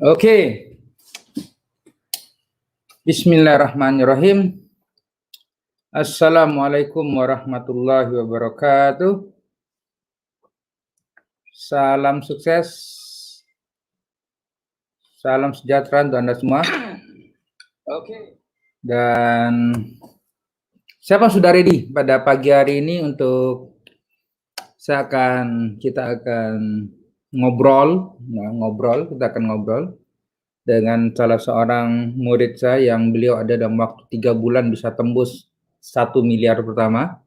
Oke, Bismillahirrahmanirrahim. Assalamualaikum warahmatullahi wabarakatuh. Salam sukses, salam sejahtera untuk Anda semua. Oke. Dan siapa sudah ready pada pagi hari ini untuk kita akan ngobrol dengan salah seorang murid saya yang beliau ada dalam waktu 3 bulan bisa tembus 1 miliar pertama,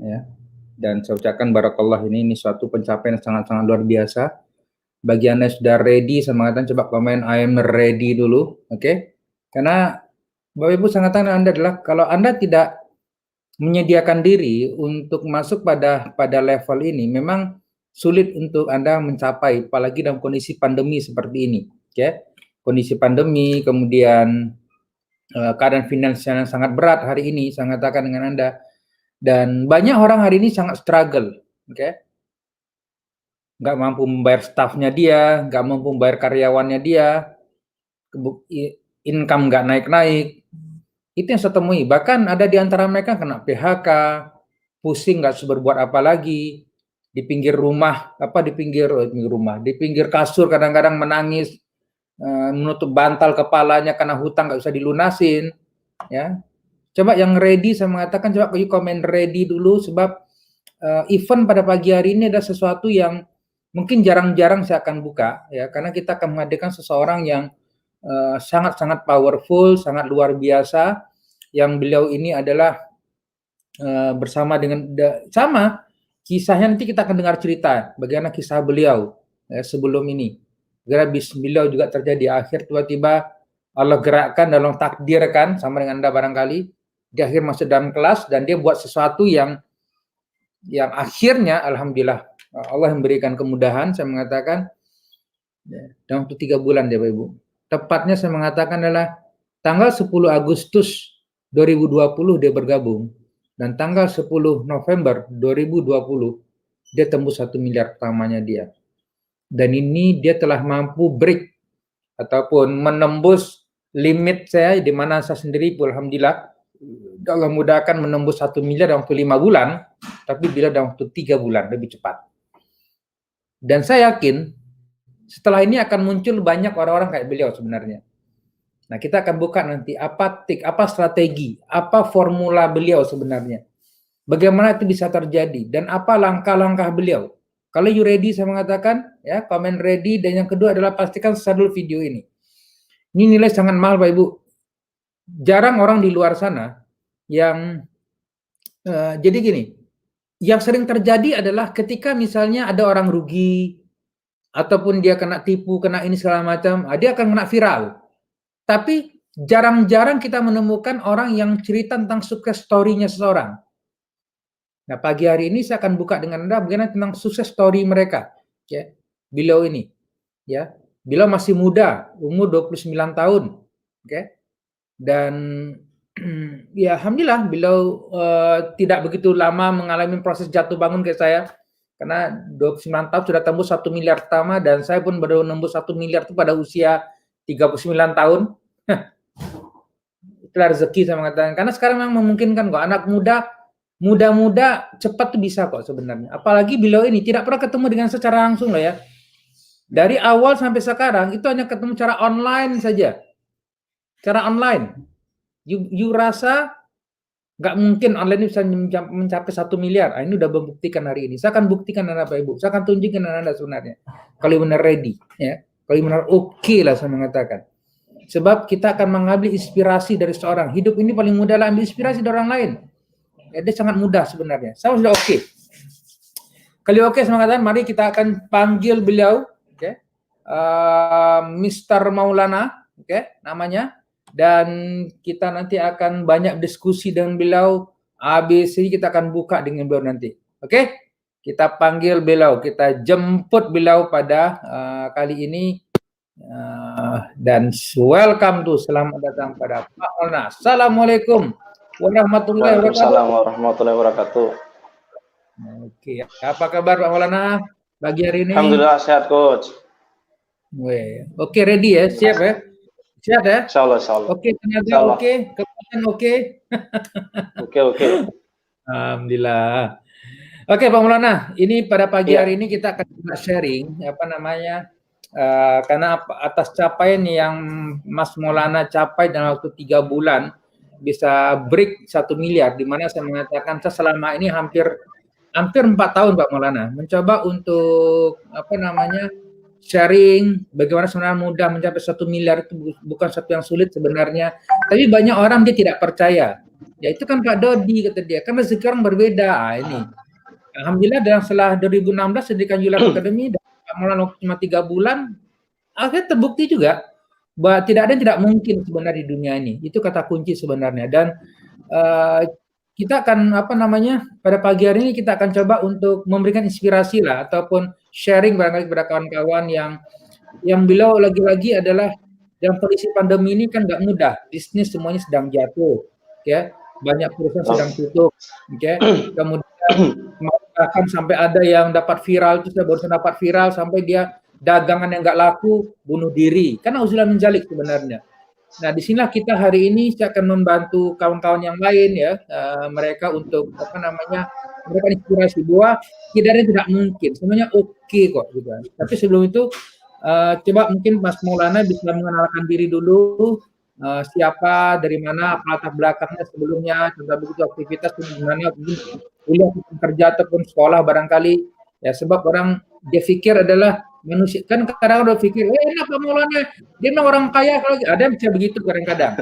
ya. Dan saya ucapkan barakallah, ini suatu pencapaian yang sangat-sangat luar biasa. Bagi Anda yang sudah ready, saya mengatakan coba komen I am ready dulu, oke? Karena Bapak Ibu sangat Anda adalah kalau Anda tidak menyediakan diri untuk masuk pada level ini, memang sulit untuk Anda mencapai, apalagi dalam kondisi pandemi seperti ini, oke? Kondisi pandemi, kemudian keadaan finansial yang sangat berat hari ini, saya katakan dengan Anda. Dan banyak orang hari ini sangat struggle, oke? Nggak mampu membayar stafnya dia, nggak mampu membayar karyawannya dia, income nggak naik-naik. Itu yang saya temui. Bahkan ada di antara mereka kena PHK, pusing nggak berbuat apa lagi, di pinggir rumah, di pinggir kasur kadang-kadang menangis, menutup bantal kepalanya karena hutang nggak bisa dilunasin, ya. Coba yang ready, saya mengatakan coba komen ready dulu, sebab event pada pagi hari ini ada sesuatu yang mungkin jarang-jarang saya akan buka, ya, karena kita akan menghadirkan seseorang yang sangat-sangat powerful, sangat luar biasa, yang beliau ini adalah bersama dengan sama kisahnya, nanti kita akan dengar cerita bagaimana kisah beliau sebelum ini. Beliau juga terjadi akhir tiba-tiba Allah gerakkan dalam takdir, kan, sama dengan Anda barangkali, di akhir masuk dalam kelas dan dia buat sesuatu yang akhirnya alhamdulillah Allah memberikan kemudahan. Saya mengatakan dalam waktu 3 bulan ya Bapak Ibu. Tepatnya saya mengatakan adalah tanggal 10 Agustus 2020 dia bergabung, dan tanggal 10 November 2020 dia tembus 1 miliar pertamanya dia. Dan ini dia telah mampu break ataupun menembus limit saya, di mana saya sendiri alhamdulillah Allah mudahkan menembus 1 miliar dalam waktu 5 bulan, tapi bila dalam waktu 3 bulan lebih cepat. Dan saya yakin setelah ini akan muncul banyak orang-orang kayak beliau sebenarnya. Nah, kita akan buka nanti apa strategi, apa formula beliau sebenarnya. Bagaimana itu bisa terjadi dan apa langkah-langkah beliau. Kalau you ready, saya mengatakan, ya, komen ready. Dan yang kedua adalah pastikan share dulu video ini. Ini nilai sangat mahal, Bapak Ibu. Jarang orang di luar sana yang jadi gini, yang sering terjadi adalah ketika misalnya ada orang rugi ataupun dia kena tipu, kena ini segala macam, dia akan kena viral. Tapi jarang-jarang kita menemukan orang yang cerita tentang sukses story-nya seseorang. Nah, pagi hari ini saya akan buka dengan Anda bagaimana tentang sukses story mereka, ya. Beliau ini, ya. Beliau masih muda, umur 29 tahun, oke. Dan ya alhamdulillah beliau tidak begitu lama mengalami proses jatuh bangun kayak saya. Karena 29 tahun sudah tembus 1 miliar pertama, dan saya pun baru nembus 1 miliar itu pada usia 39 tahun. Itulah rezeki, saya mengatakan. Karena sekarang memang memungkinkan kok, anak muda cepat tuh bisa kok sebenarnya. Apalagi beliau ini tidak pernah ketemu dengan secara langsung loh, ya. Dari awal sampai sekarang itu hanya ketemu cara online saja. Cara online. You rasa nggak mungkin online bisa mencapai 1 miliar. Ini udah membuktikan hari ini. Saya akan buktikan Anda, Bapak Ibu. Saya akan tunjukkan Anda sebenarnya. Kalau benar ready, ya. Kalau benar oke lah, saya mengatakan. Sebab kita akan mengambil inspirasi dari seorang. Hidup ini paling mudah lah ambil inspirasi dari orang lain. Ya, dia sangat mudah sebenarnya. Saya sudah oke. Kalau oke, saya mengatakan mari kita akan panggil beliau, oke. Mr. Maulana, oke, namanya. Dan kita nanti akan banyak diskusi dengan beliau. Habis ini kita akan buka dengan beliau nanti. Oke? Kita panggil beliau, kita jemput beliau pada kali ini. Dan welcome to, selamat datang pada Pak Maulana. Assalamualaikum warahmatullahi wabarakatuh. Waalaikumsalam warahmatullahi wabarakatuh. Oke, apa kabar Pak Maulana pagi hari ini? Alhamdulillah sehat, Coach. Weh. Oke, ready ya, siap ya, siap ya. Insya Allah, insya Allah. Oke, tenaga Insya Allah. oke, kekuatan oke. Oke, oke. Alhamdulillah. Oke, Pak Maulana, ini pada pagi Iya. hari ini kita akan juga sharing apa namanya, karena atas capaian yang Mas Maulana capai dalam waktu 3 bulan bisa break 1 miliar, di mana saya mengatakan saya selama ini hampir 4 tahun Pak Maulana mencoba untuk apa namanya sharing bagaimana sebenarnya mudah mencapai 1 miliar itu bukan satu yang sulit sebenarnya, tapi banyak orang dia tidak percaya. Ya itu kan Pak Dodi kata dia, kan rezeki orang berbeda. Ini alhamdulillah setelah 2016 Pendidikan Yulab Academy Pak Maulana cuma 3 bulan, akhirnya terbukti juga bahwa tidak ada yang tidak mungkin sebenarnya di dunia ini. Itu kata kunci sebenarnya. Dan kita akan apa namanya pada pagi hari ini kita akan coba untuk memberikan inspirasi lah ataupun sharing barangkali kepada kawan-kawan yang beliau lagi-lagi adalah dalam kondisi pandemi ini kan nggak mudah, bisnis semuanya sedang jatuh, ya banyak perusahaan sedang tutup, ya kemudian bahkan sampai ada yang dapat viral, itu saya barusan dapat viral sampai dia dagangan yang nggak laku bunuh diri karena uzulan menjalik sebenarnya. Nah, disinilah kita hari ini saya akan membantu kawan-kawan yang lain ya, mereka untuk apa namanya memberikan inspirasi bahwa tidak ada yang tidak mungkin, semuanya oke kok gitu. Tapi sebelum itu coba mungkin Mas Maulana bisa mengenalkan diri dulu, siapa, dari mana, apa latar belakangnya sebelumnya, juga begitu aktivitas gimana, mungkin kuliah, kerja ataupun sekolah barangkali ya, sebab orang dia pikir adalah manusia kan kadang udah pikir, enak Pak Maulana, dia memang orang kaya kalau ada yang bisa begitu kadang-kadang.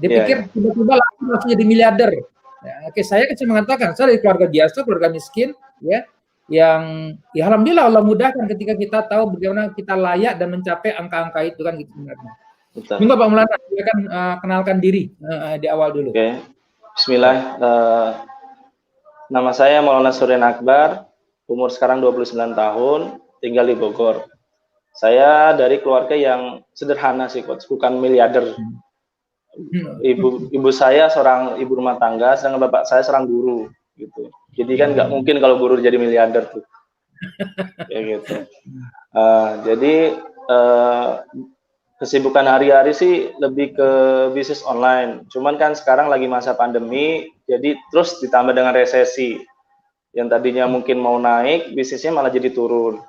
Dia pikir tiba-tiba langsung jadi miliarder. Ya, oke, saya kan mengatakan saya dari keluarga biasa, keluarga miskin, ya, yang ya alhamdulillah Allah mudahkan ketika kita tahu bagaimana kita layak dan mencapai angka-angka itu kan gitu sebenarnya. Monggo Pak Maulana, silakan kenalkan diri di awal dulu. Oke. Bismillah. Nama saya Maulana Suryan Akbar, umur sekarang 29 tahun, tinggal di Bogor. Saya dari keluarga yang sederhana sih, Coach, bukan miliarder. Ibu saya seorang ibu rumah tangga, sedangkan bapak saya seorang guru, gitu. Jadi kan nggak mungkin kalau guru jadi miliarder tuh, kayak gitu. Jadi kesibukan hari-hari sih lebih ke bisnis online. Cuman kan sekarang lagi masa pandemi, jadi terus ditambah dengan resesi. Yang tadinya mungkin mau naik, bisnisnya malah jadi turun.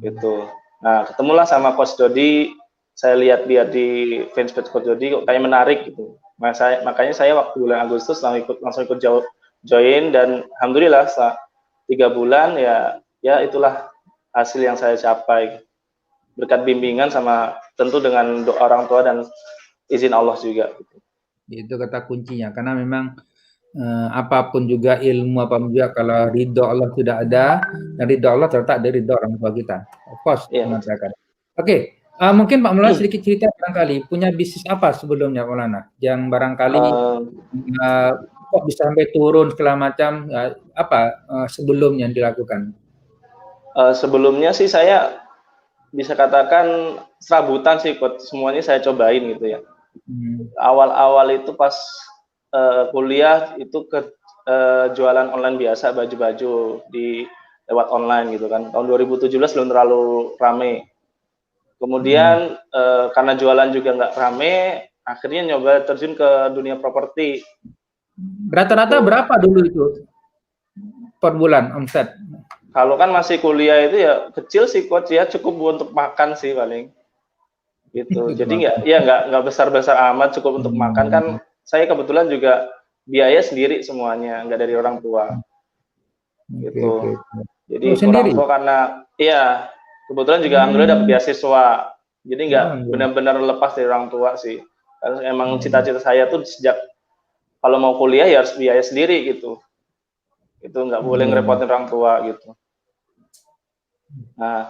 Gitu. Nah, ketemulah sama Coach Dodi, saya lihat dia di fanspage Coach Dodi kok kayak menarik gitu. Makanya saya waktu bulan Agustus langsung ikut join, dan alhamdulillah setelah 3 bulan ya itulah hasil yang saya capai. Berkat bimbingan sama tentu dengan doa orang tua dan izin Allah juga. Itu kata kuncinya, karena memang apapun juga ilmu apapun juga kalau ridho Allah tidak ada, dan ridho Allah terletak dari ridho orang tua kita. Of course, mengatakan. Oke, mungkin Pak Maulana sedikit cerita barangkali punya bisnis apa sebelumnya Maulana yang barangkali kok bisa sampai turun segala macam, apa sebelumnya yang dilakukan? Sebelumnya sih saya bisa katakan serabutan sih, Coach. Semuanya saya cobain gitu ya. Awal-awal itu pas kuliah itu jualan online biasa, baju-baju di lewat online gitu kan. Tahun 2017 belum terlalu rame. Kemudian karena jualan juga nggak rame, akhirnya nyoba terjun ke dunia properti. Rata-rata berapa dulu itu per bulan omset? Kalau kan masih kuliah itu ya kecil sih, Coach, ya cukup untuk makan sih paling. Gitu. Jadi nggak besar-besar amat, cukup untuk makan kan. Saya kebetulan juga biaya sendiri semuanya, nggak dari orang tua. Gitu. Jadi orang tua karena kebetulan juga alhamdulillah dapat beasiswa. Jadi nggak benar-benar lepas dari orang tua sih. Karena emang cita-cita saya tuh sejak kalau mau kuliah ya harus biaya sendiri gitu. Itu nggak boleh ngerepotin orang tua gitu. Nah,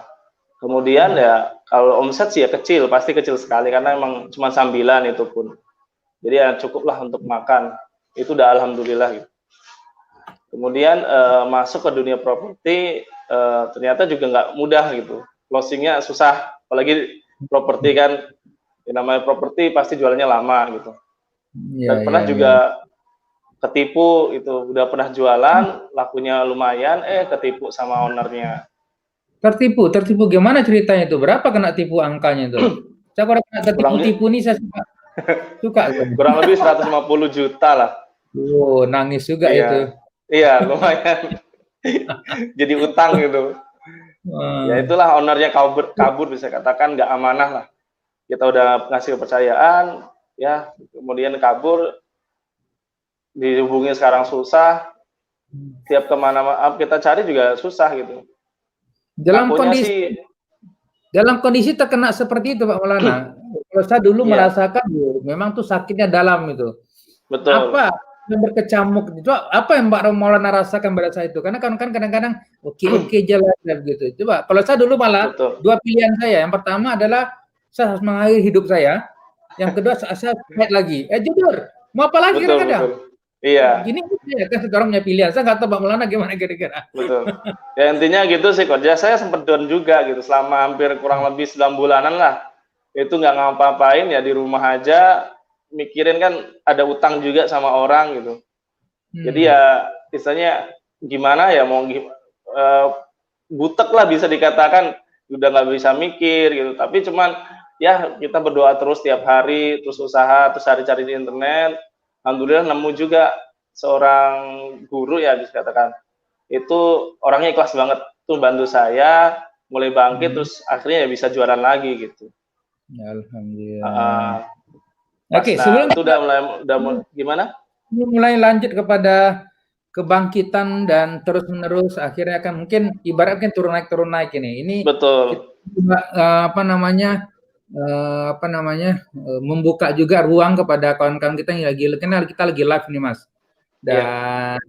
kemudian ya kalau omset sih ya kecil, pasti kecil sekali karena emang cuma sambilan itu pun. Jadi ya cukuplah untuk makan. Itu udah alhamdulillah gitu. Kemudian masuk ke dunia properti ternyata juga nggak mudah gitu. Closingnya susah, apalagi properti kan, yang namanya properti pasti jualannya lama gitu. Dan pernah juga ketipu itu, udah pernah jualan, lakunya lumayan, ketipu sama ownernya. Tertipu gimana ceritanya itu? Berapa kena tipu angkanya itu? Saya kalau kena kurang tertipu-tipu nih saya suka. kurang lebih 150 juta lah. Oh, nangis juga itu. Iya, iya lumayan. Jadi utang gitu. Ya Wah. itulah ownernya kabur bisa katakan nggak amanah lah. Kita udah ngasih kepercayaan, ya kemudian kabur, dihubungi sekarang susah, tiap kemana maaf kita cari juga susah gitu. Dalam Ngakunya kondisi sih, dalam kondisi terkena seperti itu Pak Maulana, kalau saya dulu iya merasakan memang tuh sakitnya dalam itu. betul, Apa yang berkecamuk itu? Apa yang Mbak Maulana rasakan pada saat itu? Karena kan kadang-kadang oke-oke jalan gitu. Coba kalau saya dulu malah betul, dua pilihan saya. Yang pertama adalah saya harus mengakhiri hidup saya. Yang kedua saya head lagi. Jujur, mau apa lagi betul, kadang-kadang? betul. Iya, Gini ya kan sekarang punya pilihan. Saya nggak tahu Mbak Maulana gimana kira-kira. betul. Ya intinya gitu sih Coach. Ya saya sempat down juga gitu selama hampir kurang lebih 9 bulanan lah. Itu nggak ngapa-ngapain ya di rumah aja mikirin kan ada utang juga sama orang gitu. Jadi Hmm. ya istilahnya gimana ya mau butek lah bisa dikatakan udah nggak bisa mikir gitu. Tapi cuman ya kita berdoa terus tiap hari, terus usaha, terus cari-cari di internet. Alhamdulillah nemu juga seorang guru ya bisa dikatakan itu orangnya ikhlas banget tuh bantu saya mulai bangkit Hmm. terus akhirnya ya bisa jualan lagi gitu. Alhamdulillah. Pas Oke, nah sebelum itu kita gimana? mulai lanjut kepada kebangkitan dan terus-menerus akhirnya kan mungkin ibaratkan turun naik ini. Ini kita Betul. juga membuka juga ruang kepada kawan-kawan kita yang lagi kenal kita lagi live nih Mas. Iya. Dan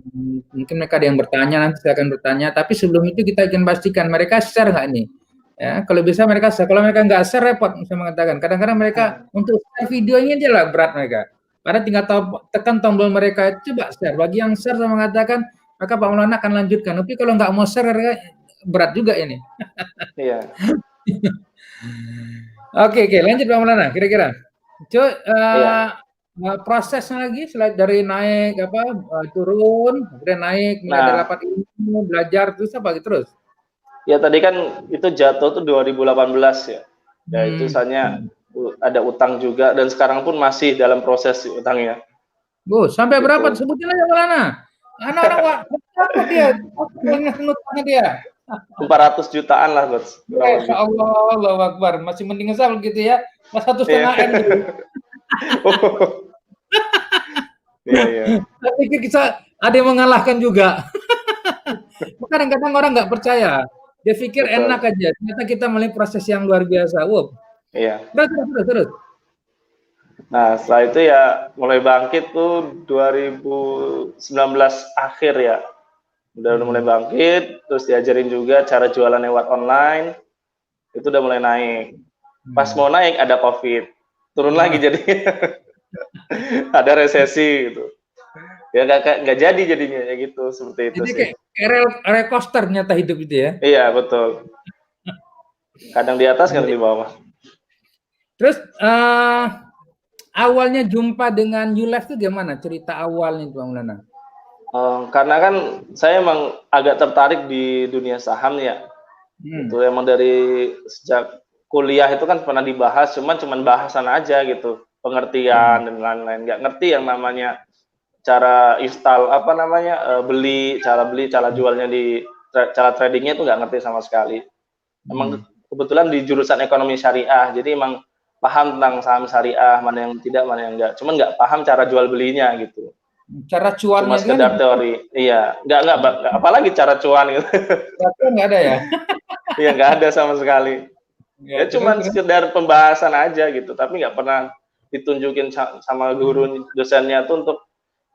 mungkin mereka ada yang bertanya nanti saya akan bertanya. Tapi sebelum itu kita akan pastikan mereka share nggak nih? Ya, kalau bisa mereka share. Kalau mereka nggak share repot saya mengatakan. Kadang-kadang mereka untuk share videonya dia lah berat mereka. Karena tinggal tekan tombol mereka coba share. Bagi yang share saya mengatakan maka Pak Maulana akan lanjutkan. Tapi kalau nggak mau share berat juga ini. Iya. Oke, lanjut Pak Maulana kira-kira. Iya. Prosesnya lagi dari naik turun, kemudian naik mulai ada Nah, rapat ilmu, belajar terus apa gitu terus. ya tadi kan itu jatuh tuh 2018 ya. Ya itu misalnya ada utang juga dan sekarang pun masih dalam proses utangnya Bu, sampai berapa gitu. sebutin aja Maulana. Anak-anak berapa dia? Ngutangnya dia. 400 jutaan lah Coach, kurang Masya lebih. Allah, Allahu Akbar. Masih mending saya gitu ya. Mas 1,5 Iya. M dulu. Iya, iya. Saya pikir ada yang mengalahkan juga. Kadang-kadang orang nggak percaya. Dia pikir Betul. enak aja. Ternyata kita melalui proses yang luar biasa. Wow. Iya. Terus. Nah, setelah itu ya mulai bangkit tuh 2019 akhir ya. Udah mulai bangkit, terus diajarin juga cara jualan lewat online. Itu udah mulai naik. Pas mau naik ada COVID. Turun lagi jadi. Ada resesi gitu. Ya nggak jadi jadinya ya gitu seperti itu Jadi sih. kayak roller coaster ternyata hidup itu ya. Iya betul. Kadang di atas, kadang di bawah. Terus awalnya jumpa dengan New Life itu gimana? Cerita awalnya itu Bang Maulana. Karena kan saya emang agak tertarik di dunia saham ya. Itu emang dari sejak kuliah itu kan pernah dibahas, cuman bahasan aja gitu, pengertian dan lain-lain. Nggak ngerti yang namanya cara beli, cara jualnya cara tradingnya itu nggak ngerti sama sekali. Emang kebetulan di jurusan ekonomi syariah, jadi emang paham tentang saham syariah, mana yang tidak, mana yang enggak. Cuman nggak paham cara jual belinya gitu. Cara Cuma cuannya kan sekedar teori. Iya, nggak apalagi cara cuan gitu. nggak ada ya? Iya, nggak ada sama sekali. Ya Ya, terus. cuman sekedar pembahasan aja gitu, tapi nggak pernah ditunjukin sama guru dosennya tuh untuk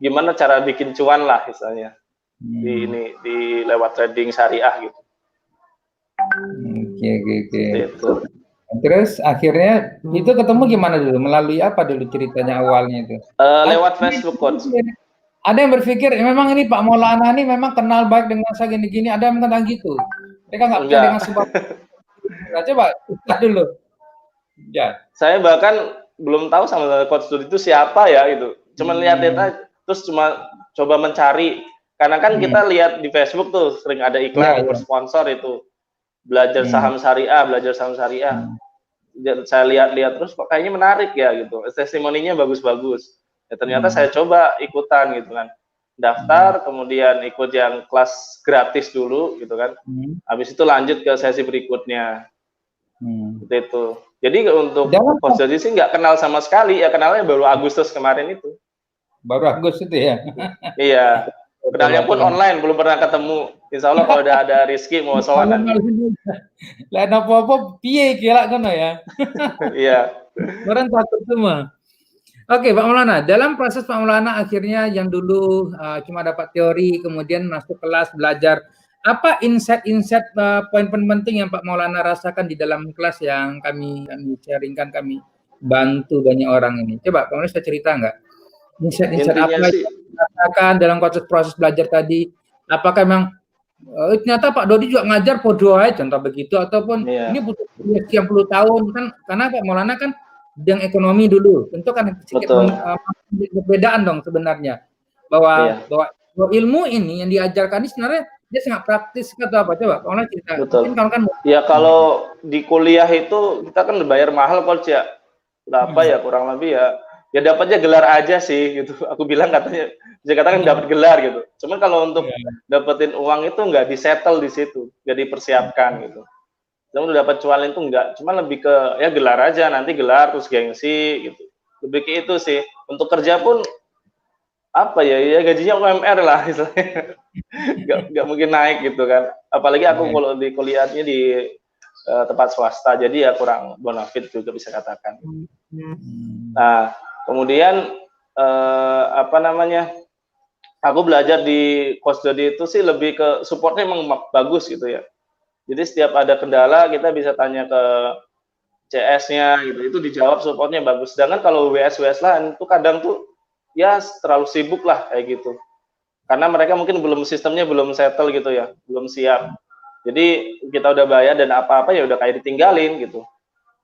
gimana cara bikin cuan lah misalnya di lewat trading syariah gitu. Oke. Itu. Terus akhirnya itu ketemu gimana dulu? Melalui apa dulu ceritanya awalnya itu? Lewat Facebook Coach. Ada yang berpikir memang ini Pak Maulana ini memang kenal baik dengan saya gini-gini. Ada yang kata gitu. Mereka nggak percaya dengan sebab. Nah, coba dulu. Ya. Saya bahkan belum tahu sama Coach Dudi itu siapa ya itu. Cuma lihat-lihat aja, terus cuma coba mencari. Karena kan kita lihat di Facebook tuh sering ada iklan bersponsor itu. belajar saham syariah. Saya lihat-lihat terus kok kayaknya menarik ya gitu, testimoninya bagus-bagus. Ya ternyata saya coba ikutan gitu kan, daftar, kemudian ikut yang kelas gratis dulu gitu kan. Habis itu lanjut ke sesi berikutnya. Seperti itu. Jadi untuk Coach Dodi sih nggak kenal sama sekali, ya kenalnya baru Agustus kemarin itu. Baru Agustus itu ya? Iya. Kenalnya pun online, belum pernah ketemu. Insya Allah kalau udah ada Rizky mau soal nanti. Lain apa-apa, piye kira kan ya? Iya. Orang takut semua. Oke, Pak Maulana. Dalam proses Pak Maulana akhirnya yang dulu cuma dapat teori, kemudian masuk kelas belajar. Apa insight-insight poin-poin penting yang Pak Maulana rasakan di dalam kelas yang kami sharingkan, kami bantu banyak orang ini? Coba Pak Maulana bisa cerita nggak? Insight-insight apa yang dirasakan dalam proses belajar tadi? Apakah memang ternyata Pak Dodi juga ngajar podo aja contoh begitu, ataupun ini butuh sekian puluh tahun kan, karena Pak Maulana kan bidang ekonomi dulu, tentu kan sedikit perbedaan dong sebenarnya, bahwa ilmu ini yang diajarkan ini sebenarnya dia sangat praktis atau apa, coba Pak Maulana cerita. Betul. Ya kalau di kuliah itu kita kan bayar mahal Coach ya, berapa ya kurang lebih ya dapatnya gelar aja sih gitu. Aku bilang katanya, bisa katakan dapat gelar gitu. Cuman kalau untuk dapetin uang itu nggak disettle di situ, nggak dipersiapkan gitu. Cuman udah dapat cuan itu enggak, cuma lebih ke ya gelar aja, nanti gelar terus gengsi gitu. Lebih ke itu sih. Untuk kerja pun apa ya gajinya UMR lah istilahnya. Nggak mungkin naik gitu kan. Apalagi aku kalau di kuliahnya di tempat swasta, jadi ya kurang bonafit juga bisa katakan. Nah, kemudian aku belajar di Coach Dodi itu sih lebih ke supportnya emang bagus gitu ya. Jadi setiap ada kendala kita bisa tanya ke CS-nya gitu, itu dijawab, supportnya bagus. Sedangkan kalau WS lain itu kadang tuh ya terlalu sibuk lah kayak gitu. Karena mereka mungkin sistemnya belum settle gitu ya, belum siap. Jadi kita udah bayar dan apa-apa ya udah kayak ditinggalin gitu.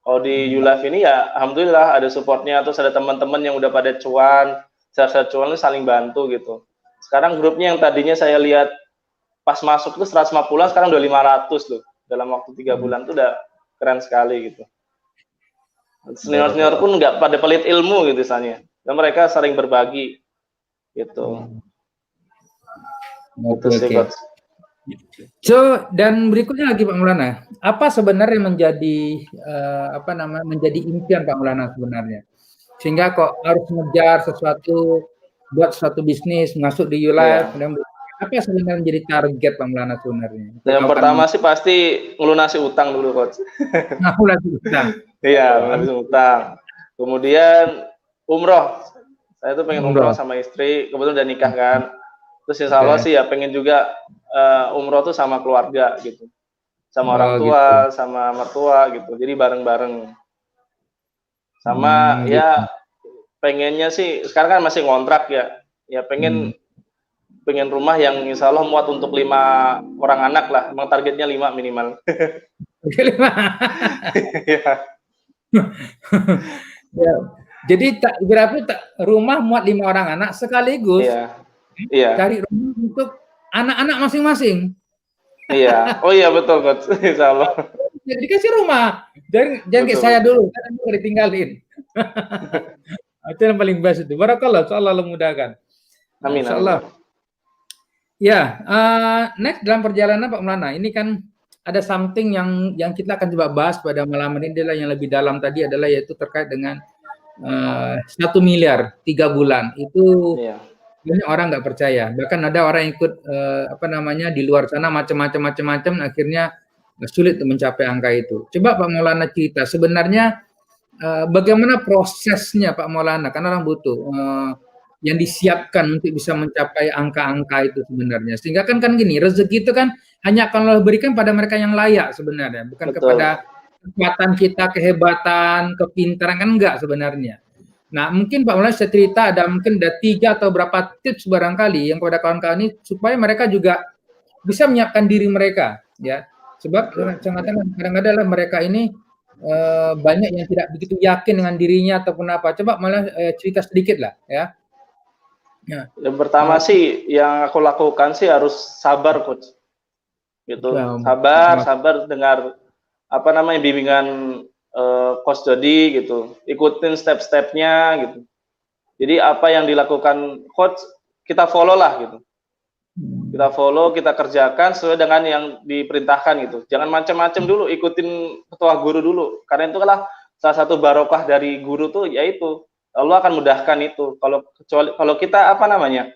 Kalau di YouLife ini ya alhamdulillah ada supportnya, terus ada teman-teman yang udah pada cuan, share cuan itu saling bantu gitu. Sekarang grupnya yang tadinya saya lihat pas masuk itu 150, sekarang udah 500 loh. Dalam waktu 3 bulan itu udah keren sekali gitu. Senior-senior pun nggak pada pelit ilmu gitu misalnya. Dan mereka sering berbagi gitu. Oke. So, dan berikutnya lagi Pak Maulana, apa sebenarnya menjadi menjadi impian Pak Maulana sebenarnya, sehingga kok harus mengejar sesuatu, buat suatu bisnis, masuk di YouLife, apa sebenarnya menjadi target Pak Maulana sebenarnya? Yang pertama sih pasti ngelunasi utang dulu Coach. Ngelunasi utang. Iya, ngelunasi utang. Kemudian umroh. Saya tuh pengen umroh sama istri, kebetulan udah nikah kan. Terus insya Allah sih ya pengen juga umroh tuh sama keluarga gitu, sama orang tua, sama mertua gitu, jadi bareng-bareng. Sama ya pengennya sih sekarang kan masih ngontrak ya pengen rumah yang insya Allah muat untuk 5 orang anak lah, emang targetnya 5 minimal. 5. Ya. Jadi berarti rumah muat 5 orang anak sekaligus. Iya. Cari rumah untuk anak-anak masing-masing. Iya. Oh iya betul Coach. Insya Allah. Jadi kasih rumah. Jangan kayak saya dulu, kan aku ditinggalin. Itu yang paling best itu. Barakallah, Allah memudahkan. Amin. Insyaallah. Ya, next dalam perjalanan Pak Maulana, ini kan ada something yang kita akan coba bahas pada malam ini, adalah yang lebih dalam tadi, adalah yaitu terkait dengan 1 miliar 3 bulan. Itu banyak orang nggak percaya. Bahkan ada orang yang ikut di luar sana macam-macam akhirnya sulit untuk mencapai angka itu. Coba Pak Maulana cerita sebenarnya bagaimana prosesnya Pak Maulana, karena orang butuh yang disiapkan untuk bisa mencapai angka-angka itu sebenarnya. Sehingga kan gini, rezeki itu kan hanya akan Allah berikan pada mereka yang layak sebenarnya, bukan kepada kekuatan kita, kehebatan, kepintaran, kan enggak sebenarnya. Nah, mungkin Pak Maulana bisa cerita, mungkin ada 3 atau berapa tips barangkali yang kepada kawan-kawan ini supaya mereka juga bisa menyiapkan diri mereka, ya. Sebab kadang-kadang mereka ini banyak yang tidak begitu yakin dengan dirinya ataupun apa. Coba malah cerita sedikit lah, ya. Yang pertama sih yang aku lakukan sih harus sabar Coach. gitu. Ya, Sabar dengar apa namanya bimbingan coach Dodi gitu, ikutin step-stepnya gitu. Jadi apa yang dilakukan coach kita follow lah gitu. Kita follow, kita kerjakan sesuai dengan yang diperintahkan gitu. Jangan macam-macam dulu, ikutin ketua guru dulu. Karena itu adalah salah satu barokah dari guru tuh yaitu Allah akan mudahkan itu. Kalau kita apa namanya?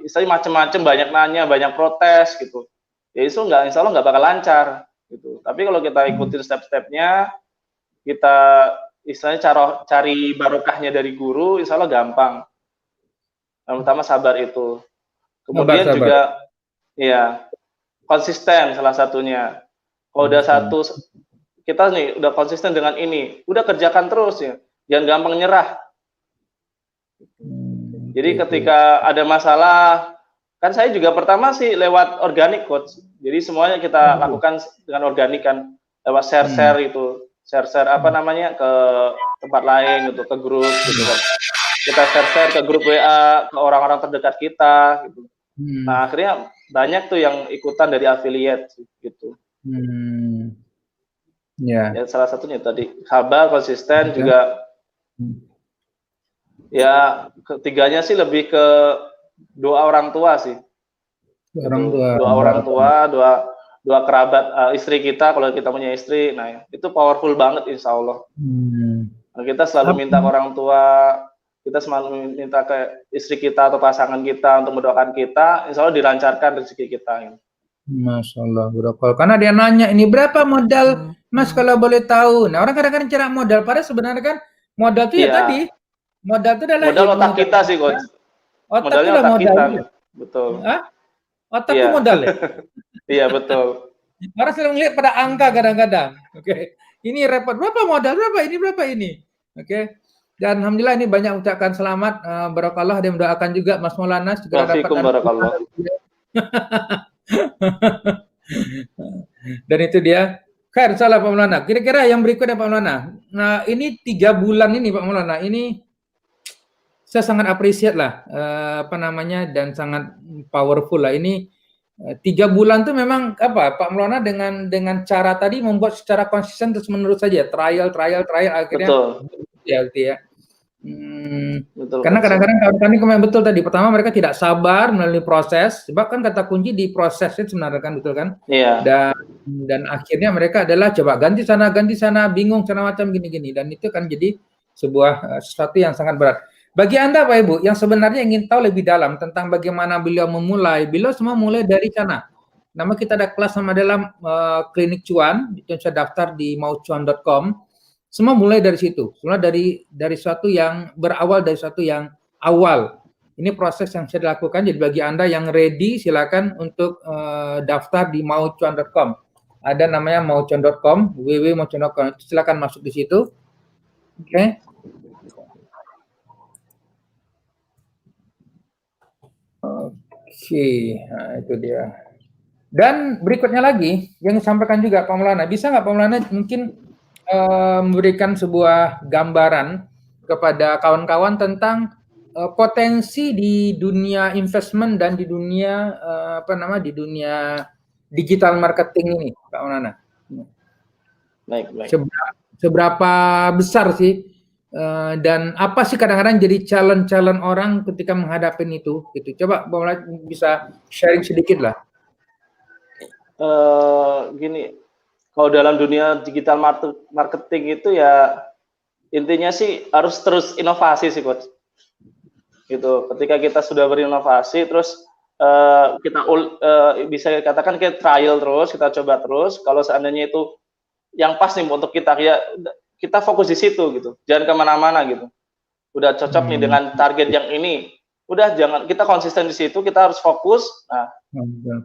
Istilahnya macam-macam, banyak nanya, banyak protes gitu. Ya itu insya Allah nggak bakal lancar gitu. Tapi kalau kita ikutin step-stepnya, kita istilahnya cari barokahnya dari guru, insya Allah gampang. Yang pertama sabar itu. Kemudian sabar. juga ya konsisten salah satunya. Kalau udah satu kita nih udah konsisten dengan ini, udah kerjakan terus ya. Jangan gampang nyerah. Jadi ketika ada masalah, kan saya juga pertama sih lewat organik coach. Jadi semuanya kita lakukan dengan organik kan, lewat share-share itu, share-share apa namanya ke tempat lain gitu, ke grup gitu kan. Kita share-share ke grup WA, ke orang-orang terdekat kita gitu. Nah, akhirnya banyak tuh yang ikutan dari affiliate gitu. Ya, salah satunya tadi sabar, konsisten juga. Ya, ketiganya sih lebih ke doa orang tua sih. Doa orang tua, doa kerabat istri kita kalau kita punya istri. Nah, itu powerful banget insya Allah. Nah, kita selalu minta ke orang tua, kita selalu minta ke istri kita atau pasangan kita untuk mendoakan kita, insya Allah dilancarkan rezeki kita. Masya Allah, bro. Karena dia nanya ini berapa modal, Mas kalau boleh tahu. Nah orang kadang-kadang cara modal, padahal sebenarnya kan modal itu ya tadi, modal itu adalah modal otak kita sih, coach. Modalnya otak kita, betul. Otak itu modal ya. Iya betul. Orang selalu melihat pada angka kadang-kadang. Oke. Ini repot. Berapa modal? Berapa ini? Berapa ini? Oke. Dan alhamdulillah ini banyak ucapkan selamat. Barakallah. Dia mendoakan juga Mas Maulana segera dapat. Barakallah. Dan itu dia. Khair, salah Pak Maulana. Kira-kira yang berikutnya Pak Maulana. Nah ini 3 bulan ini Pak Maulana. Ini saya sangat appreciate lah. Apa namanya. Dan sangat powerful lah. Ini 3 bulan tuh memang apa Pak Maulana dengan cara tadi membuat secara konsisten terus menerus saja trial akhirnya ya gitu ya. Betul, karena kadang-kadang kami kemarin betul tadi pertama mereka tidak sabar melalui proses sebab kan kata kunci di prosesnya sebenarnya kan betul kan. Iya. Dan akhirnya mereka adalah coba ganti sana bingung sana macam gini dan itu kan jadi sebuah sesuatu yang sangat berat. Bagi Anda Pak Ibu yang sebenarnya ingin tahu lebih dalam tentang bagaimana beliau memulai, beliau semua mulai dari sana. Nama kita ada kelas sama dalam Klinik Cuan, itu bisa daftar di maucuan.com. Semua mulai dari situ. Semua dari suatu yang berawal dari suatu yang awal. Ini proses yang saya lakukan. Jadi bagi Anda yang ready silakan untuk daftar di maucuan.com. Ada namanya maucuan.com, www.maucuan.com. Silakan masuk di situ. Oke. Nah itu dia. Dan berikutnya lagi yang disampaikan juga Pak Maulana, bisa nggak Pak Maulana mungkin memberikan sebuah gambaran kepada kawan-kawan tentang potensi di dunia investment dan di dunia di dunia digital marketing ini, Pak Maulana. Baik. Seberapa besar sih? Dan apa sih kadang-kadang jadi challenge orang ketika menghadapi itu gitu. Coba bisa sharing sedikit lah. Gini, kalau dalam dunia digital marketing itu ya intinya sih harus terus inovasi sih coach. Gitu. Ketika kita sudah berinovasi terus kita bisa katakan kita trial terus, kita coba terus. Kalau seandainya itu yang pas nih untuk kita ya kita fokus di situ gitu, jangan kemana-mana gitu. Udah cocok nih dengan target yang ini, udah jangan kita konsisten di situ, kita harus fokus. Nah,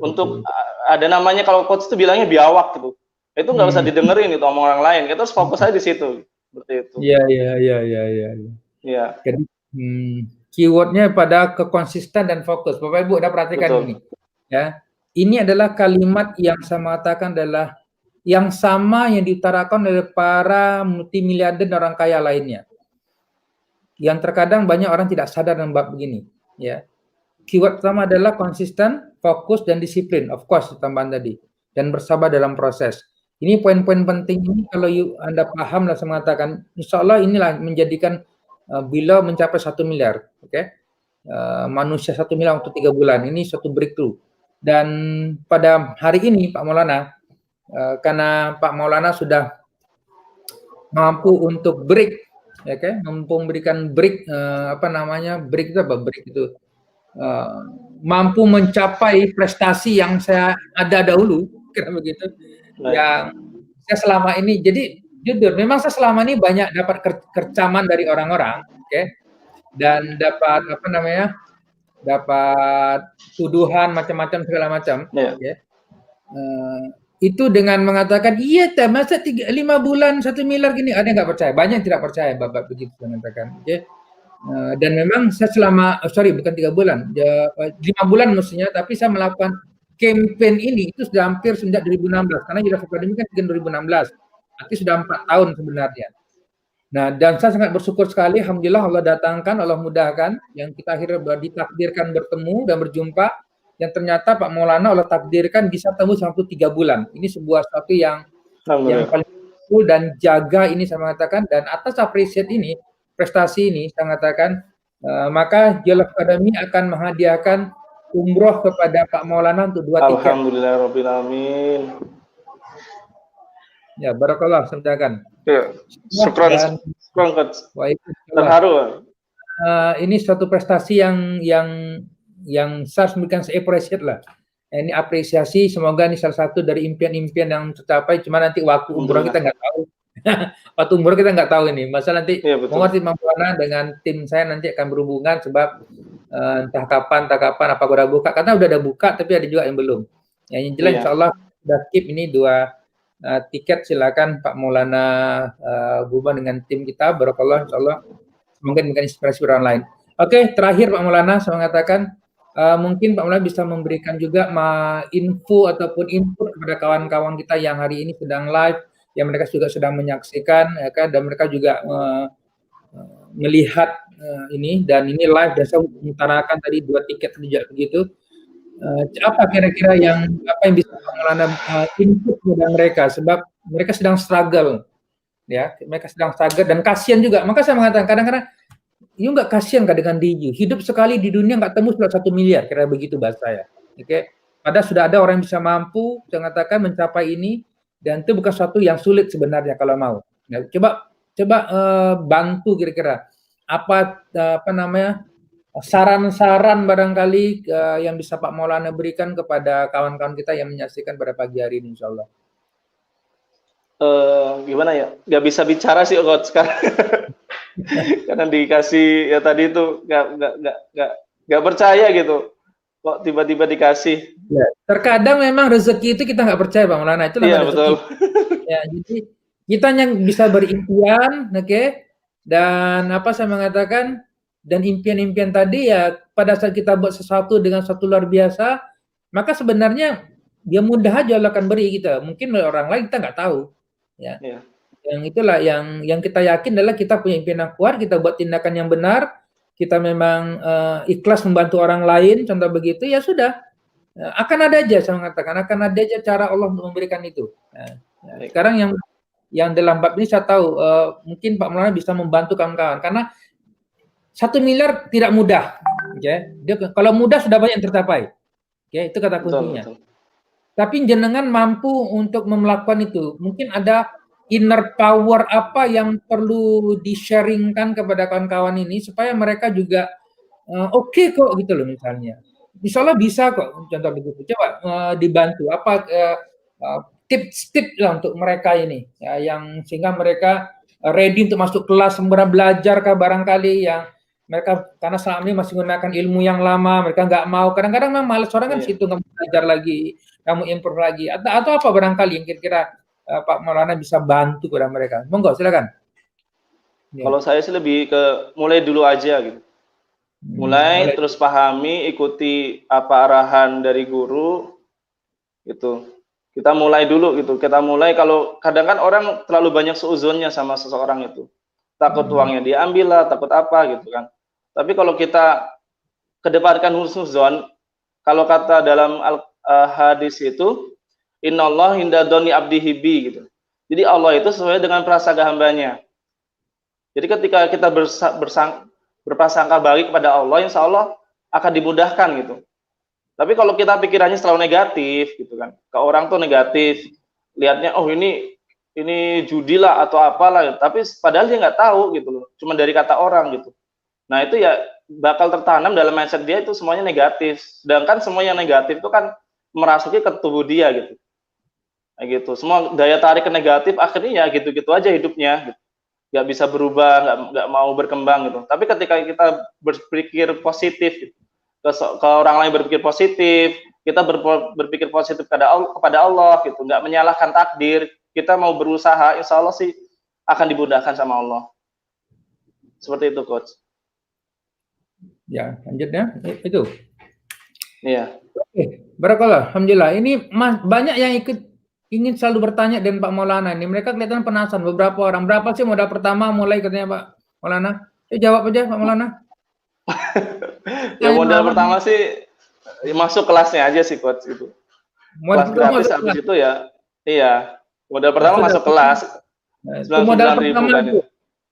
untuk ada namanya kalau coach itu bilangnya biawak gitu, itu nggak usah didengerin itu omong orang lain, kita harus fokus aja di situ, seperti itu. Iya. Jadi keywordnya pada kekonsisten dan fokus. Bapak Ibu udah perhatikan ini, ya. Ini adalah kalimat yang saya mengatakan adalah yang sama yang diutarakan oleh para multimiliarder dan orang kaya lainnya. Yang terkadang banyak orang tidak sadar dengan bab begini, ya. Keyword pertama adalah konsisten, fokus dan disiplin, of course tambahan tadi, dan bersabar dalam proses. Ini poin-poin penting ini kalau Anda paham lah, saya mengatakan, insya Allah inilah menjadikan bila mencapai 1 miliar, oke? Manusia 1 miliar untuk 3 bulan, ini suatu breakthrough. Dan pada hari ini Pak Maulana, karena Pak Maulana sudah mampu untuk break, ya kan? Mampu memberikan break, break itu apa? Break itu mampu mencapai prestasi yang saya ada dahulu, kira begitu. Yang saya selama ini, jadi jujur, memang saya selama ini banyak dapat kecaman dari orang-orang, oke? Dan dapat dapat tuduhan macam-macam segala macam, ya. Itu dengan mengatakan iya masa 5 bulan 1 miliar gini, ada nggak percaya, banyak yang tidak percaya bapak begitu mengatakan, oke. Dan memang saya selama bukan 3 bulan, 5 bulan mestinya, tapi saya melakukan campaign ini itu sudah hampir sejak 2016, karena Youth Academy kan sejak 2016, artinya sudah 4 tahun sebenarnya. Nah, dan saya sangat bersyukur sekali, alhamdulillah Allah datangkan, Allah mudahkan, yang kita akhirnya ditakdirkan bertemu dan berjumpa, yang ternyata Pak Maulana Allah takdirkan bisa temu selama 3 bulan. Ini sebuah sesuatu yang paling cool dan jaga ini saya mengatakan, dan atas appreciate ini, prestasi ini saya mengatakan, maka Youth Academy akan menghadiahkan umroh kepada Pak Maulana untuk 2 tiket. Alhamdulillahirabbil alamin. Ya, barakallah, sampaikan. Ya, syukran Coach. Terharu. Ini suatu prestasi yang saya memberikan appreciate lah. Ini apresiasi, semoga ini salah satu dari impian-impian yang tercapai, cuma nanti waktu umroh kita nggak tahu. Waktu umroh kita nggak tahu ini. Masa nanti mengerti Maulana dengan tim saya nanti akan berhubungan, sebab entah kapan, apa udah buka, karena udah ada buka, tapi ada juga yang belum. Yang jelas insya Allah sudah keep ini 2 tiket, silakan Pak Maulana hubungan dengan tim kita, barakallah, insyaallah semoga memberikan inspirasi orang lain. Oke, terakhir Pak Maulana, saya mengatakan mungkin Pak Maulana bisa memberikan juga info ataupun input kepada kawan-kawan kita yang hari ini sedang live, yang mereka juga sedang menyaksikan, ya kan, dan mereka juga melihat ini, dan ini live, dan saya mengutarakan tadi 2 tiket juga begitu. Apa kira-kira yang bisa Pak Maulana input kepada mereka, sebab mereka sedang struggle, ya, mereka sedang struggle dan kasihan juga. Maka saya mengatakan kadang-kadang, you nggak kasihan nggak dengan diri, hidup sekali di dunia nggak tembus 1 miliar, kira begitu bahasa saya. Oke, padahal sudah ada orang yang bisa mampu, saya mengatakan, mencapai ini, dan itu bukan sesuatu yang sulit sebenarnya kalau mau. Ya, coba bantu kira-kira saran-saran barangkali yang bisa Pak Maulana berikan kepada kawan-kawan kita yang menyaksikan pada pagi hari ini, insyaallah. Gimana ya? Gak bisa bicara sih Coach sekarang. Karena dikasih ya tadi itu gak percaya gitu. Kok tiba-tiba dikasih? Ya, terkadang memang rezeki itu kita nggak percaya Pak Maulana, itu iya, betul. Ya, jadi kita yang bisa berimpian, oke? Dan saya mengatakan, dan impian-impian tadi ya, pada saat kita buat sesuatu dengan satu luar biasa, maka sebenarnya dia mudah aja Allah akan beri kita. Mungkin orang lain kita nggak tahu, ya. Yang itulah yang kita yakin adalah kita punya impian yang kuat, kita buat tindakan yang benar, kita memang ikhlas membantu orang lain, contoh begitu, ya sudah, akan ada aja, saya mengatakan, akan ada aja cara Allah untuk memberikan itu. Sekarang yang dalam bab ini saya tahu mungkin Pak Maulana bisa membantu kawan-kawan, karena 1 miliar tidak mudah, okay? Kalau mudah sudah banyak yang tercapai, okay? Itu kata kuncinya. Betul. Tapi jenengan mampu untuk melakukan itu. Mungkin ada inner power apa yang perlu di-sharingkan kepada kawan-kawan ini supaya mereka juga oke kok gitu loh, misalnya. Insyaallah bisa kok, contoh begitu. Coba dibantu tips-tips lah untuk mereka ini, ya, yang sehingga mereka ready untuk masuk kelas, belajar kah barangkali yang mereka, karena selama ini masih menggunakan ilmu yang lama, mereka nggak mau, kadang-kadang memang malas orang kan situ, nggak mau belajar lagi, nggak mau improve lagi, atau apa barangkali yang kira-kira Pak Maulana bisa bantu kepada mereka. Monggo, silakan. Ya. Kalau saya sih lebih ke mulai dulu aja gitu. Mulai terus pahami, ikuti apa arahan dari guru gitu. Kita mulai dulu gitu. Kita mulai, kalau kadang kan orang terlalu banyak seuzonnya sama seseorang itu. Takut uangnya diambil lah, takut apa gitu kan. Tapi kalau kita kedepankan husnuzon, kalau kata dalam hadis itu, Innallah inda doni abdihi bi gitu. Jadi Allah itu sesuai dengan prasangka hambanya. Jadi ketika kita berprasangka baik kepada Allah, insya Allah akan dimudahkan gitu. Tapi kalau kita pikirannya selalu negatif gitu kan, ke orang tuh negatif, lihatnya oh ini judi lah atau apalah, tapi padahal dia nggak tahu gitu loh, cuma dari kata orang gitu. Nah itu ya bakal tertanam dalam mindset dia itu semuanya negatif, sedangkan semua yang negatif itu kan merasuki ke tubuh dia gitu. Kayak gitu, semua daya tarik ke negatif akhirnya ya gitu-gitu aja hidupnya gitu. Nggak bisa berubah, nggak mau berkembang gitu. Tapi ketika kita berpikir positif gitu, ke orang lain berpikir positif, kita berpikir positif kepada Allah gitu, nggak menyalahkan takdir, kita mau berusaha, insya Allah sih akan dimudahkan sama Allah. Seperti itu, Coach. Ya, lanjutnya itu. Iya. Oke, barakallah. Alhamdulillah. Ini banyak yang ingin selalu bertanya dengan Pak Maulana ini. Mereka kelihatan penasaran. Beberapa orang. Berapa sih modal pertama mulai katanya Pak Maulana? Jawab aja Pak Maulana. Ya modal pertama sih masuk kelasnya aja sih, Coach itu. Kelas gratis habis itu ya. Iya. Modal pertama masuk kelas. 99.000 kan itu.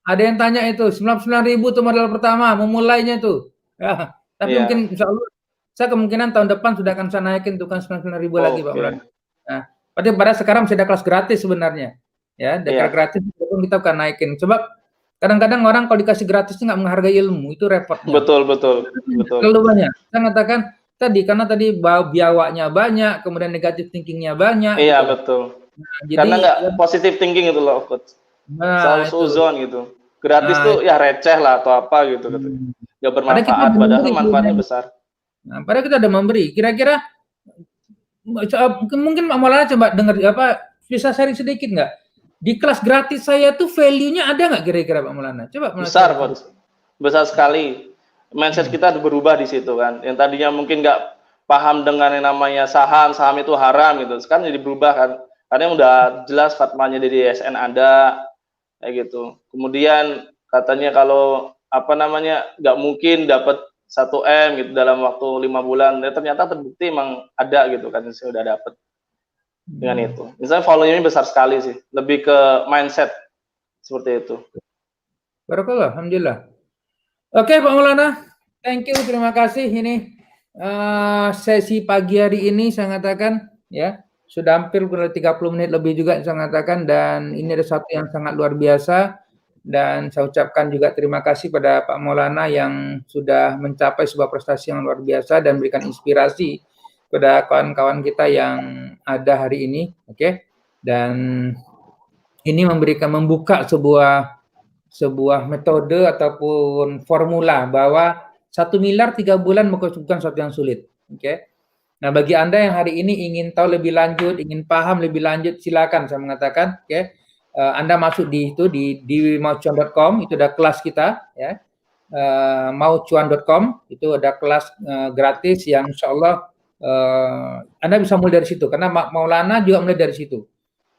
Ada yang tanya itu 99.000 itu modal pertama, memulainya itu. Ya, tapi mungkin insya Allah saya kemungkinan tahun depan sudah akan saya naikin tuh kan 99.000 lagi Pak Maulana. Nah, pada sekarang sudah kelas gratis sebenarnya. Ya, gratis pun kita akan naikin. Coba kadang-kadang orang kalau dikasih gratis nggak menghargai ilmu, itu repotnya. Betul. Terlalu banyak. Saya katakan karena tadi biawaknya banyak, kemudian negatif thinkingnya banyak. Iya gitu. Betul. Nah, jadi, karena nggak positive thinking itu loh, Coach. Selalu suzon gitu. Gratis tuh ya receh lah atau apa gitu. Nggak bermanfaat, padahal manfaatnya besar. Nah, padahal kita udah memberi. Kira-kira mungkin Pak Maulana coba dengar bisa sharing sedikit nggak? Di kelas gratis saya tuh value-nya ada nggak kira-kira Pak Maulana? Coba besar, Pak. Besar sekali. Mindset kita berubah di situ kan. Yang tadinya mungkin nggak paham dengan yang namanya saham itu haram gitu. Sekarang jadi berubah kan. Karena udah jelas fatwanya dari SN ada kayak gitu. Kemudian katanya kalau nggak mungkin dapat 1M gitu dalam waktu 5 bulan. Ya, ternyata terbukti emang ada gitu kan, saya udah dapat dengan itu. Misalnya volume-nya besar sekali sih, lebih ke mindset seperti itu. Barakallah, alhamdulillah. Oke Pak Maulana, thank you, terima kasih. Ini sesi pagi hari ini saya katakan ya sudah hampir 30 menit lebih juga saya katakan, dan ini ada satu yang sangat luar biasa. Dan saya ucapkan juga terima kasih pada Pak Maulana yang sudah mencapai sebuah prestasi yang luar biasa dan berikan inspirasi kepada kawan-kawan kita yang ada hari ini, oke? Dan ini membuka sebuah metode ataupun formula bahwa 1 miliar 3 bulan bukan sesuatu yang sulit, oke? Nah, bagi Anda yang hari ini ingin tahu lebih lanjut, ingin paham lebih lanjut, silakan saya mengatakan, oke? Anda masuk di maucuan.com, itu ada kelas kita ya. Maucuan.com itu ada kelas gratis yang insyaallah Anda bisa mulai dari situ, karena Maulana juga mulai dari situ.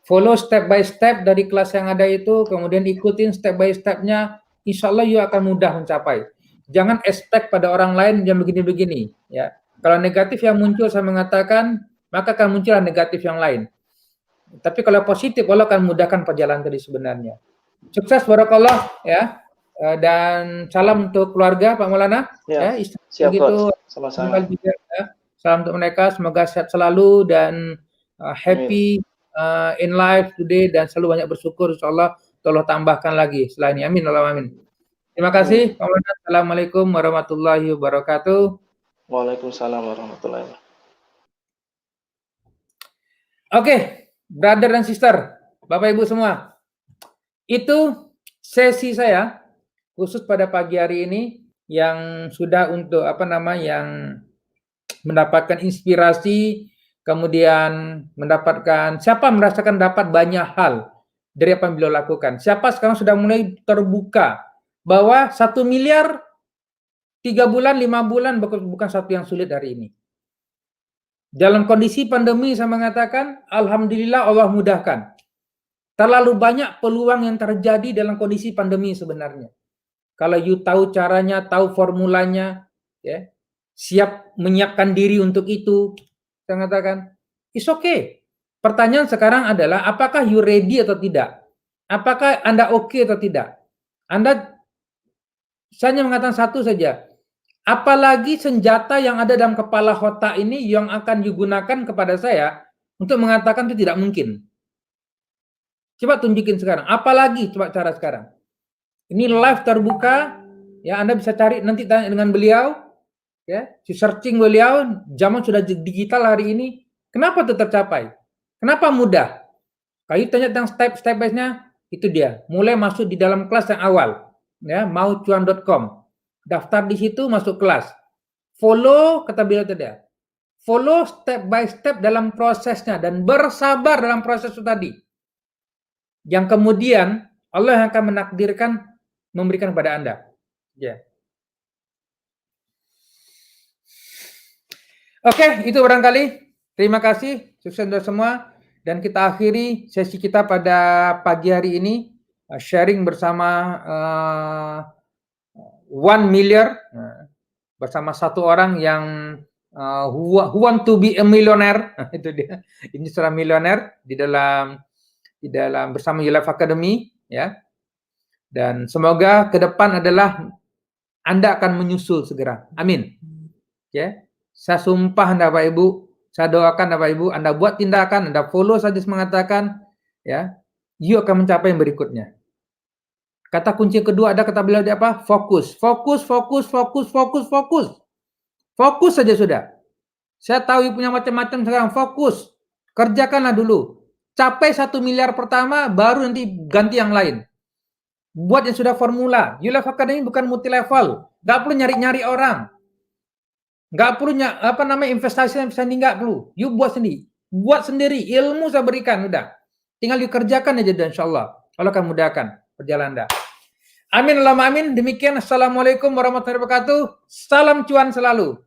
Follow step by step dari kelas yang ada itu, kemudian ikutin step by stepnya, insyaallah you akan mudah mencapai. Jangan expect pada orang lain yang begini-begini ya. Kalau negatif yang muncul saya mengatakan, maka akan muncul negatif yang lain. Tapi kalau positif, Allah akan mudahkan perjalanan tadi sebenarnya. Sukses, barakallah ya. Dan salam untuk keluarga Pak Maulana. Ya, siap gitu. Sama-sama. Ya. Salam untuk mereka, semoga sehat selalu dan happy in life today, dan selalu banyak bersyukur. Insyaallah Allah tambahkan lagi setelah ini. Amin. Allahumma amin. Terima kasih Pak Maulana. Assalamualaikum warahmatullahi wabarakatuh. Waalaikumsalam warahmatullahi wabarakatuh. Oke. Brother dan sister, Bapak Ibu semua, itu sesi saya khusus pada pagi hari ini yang sudah untuk yang mendapatkan inspirasi, kemudian mendapatkan siapa merasakan dapat banyak hal dari apa yang beliau lakukan. Siapa sekarang sudah mulai terbuka bahwa 1 miliar 3 bulan, 5 bulan bukan satu yang sulit hari ini. Dalam kondisi pandemi saya mengatakan, alhamdulillah Allah mudahkan. Terlalu banyak peluang yang terjadi dalam kondisi pandemi sebenarnya. Kalau you tahu caranya, tahu formulanya, ya. siap menyiapkan diri untuk itu. Saya katakan, it's okay. Pertanyaan sekarang adalah, apakah you ready atau tidak? Apakah Anda oke atau tidak? Saya hanya mengatakan satu saja. Apalagi senjata yang ada dalam kepala otak ini yang akan digunakan kepada saya untuk mengatakan itu tidak mungkin. Coba tunjukin sekarang. Apalagi coba cara sekarang. Ini live terbuka, ya Anda bisa cari nanti tanya dengan beliau, ya, searching beliau. Zaman sudah digital hari ini. Kenapa itu tercapai? Kenapa mudah? Kalau tanya tentang step by step-nya, itu dia. Mulai masuk di dalam kelas yang awal, ya, maucuan.com. Daftar di situ, masuk kelas. Follow, kata beliau tadi. Follow step by step dalam prosesnya dan bersabar dalam proses itu tadi. Yang kemudian Allah yang akan menakdirkan memberikan kepada Anda. Ya. Oke, itu barangkali. Terima kasih, sukses untuk semua. Dan kita akhiri sesi kita pada pagi hari ini, sharing bersama 1 million, bersama satu orang yang who want to be a millionaire. Itu dia. Ini seorang milioner di dalam bersama YouLife Academy, ya. Dan semoga ke depan adalah Anda akan menyusul segera. Amin. Ya. Saya sumpah Bapak Ibu, saya doakan Bapak Ibu, Anda buat tindakan, Anda follow saja mengatakan, ya, you akan mencapai yang berikutnya. Kata kunci kedua ada kata beliau di apa? Fokus. Fokus, fokus, fokus, fokus, fokus. Fokus saja sudah. Saya tahu punya macam-macam sekarang, fokus. Kerjakanlah dulu. Capai 1 miliar pertama, baru nanti ganti yang lain. Buat yang sudah formula. YouLife Academy bukan multi level. Gak perlu nyari-nyari orang. Nggak perlu investasi yang bisa nggak perlu. You buat sendiri. Buat sendiri. Ilmu saya berikan udah. Tinggal dikerjakan aja dan insyaallah Allah akan mudahkan perjalanan Anda. Amin Allahumma amin. Demikian. Assalamualaikum warahmatullahi wabarakatuh. Salam cuan selalu.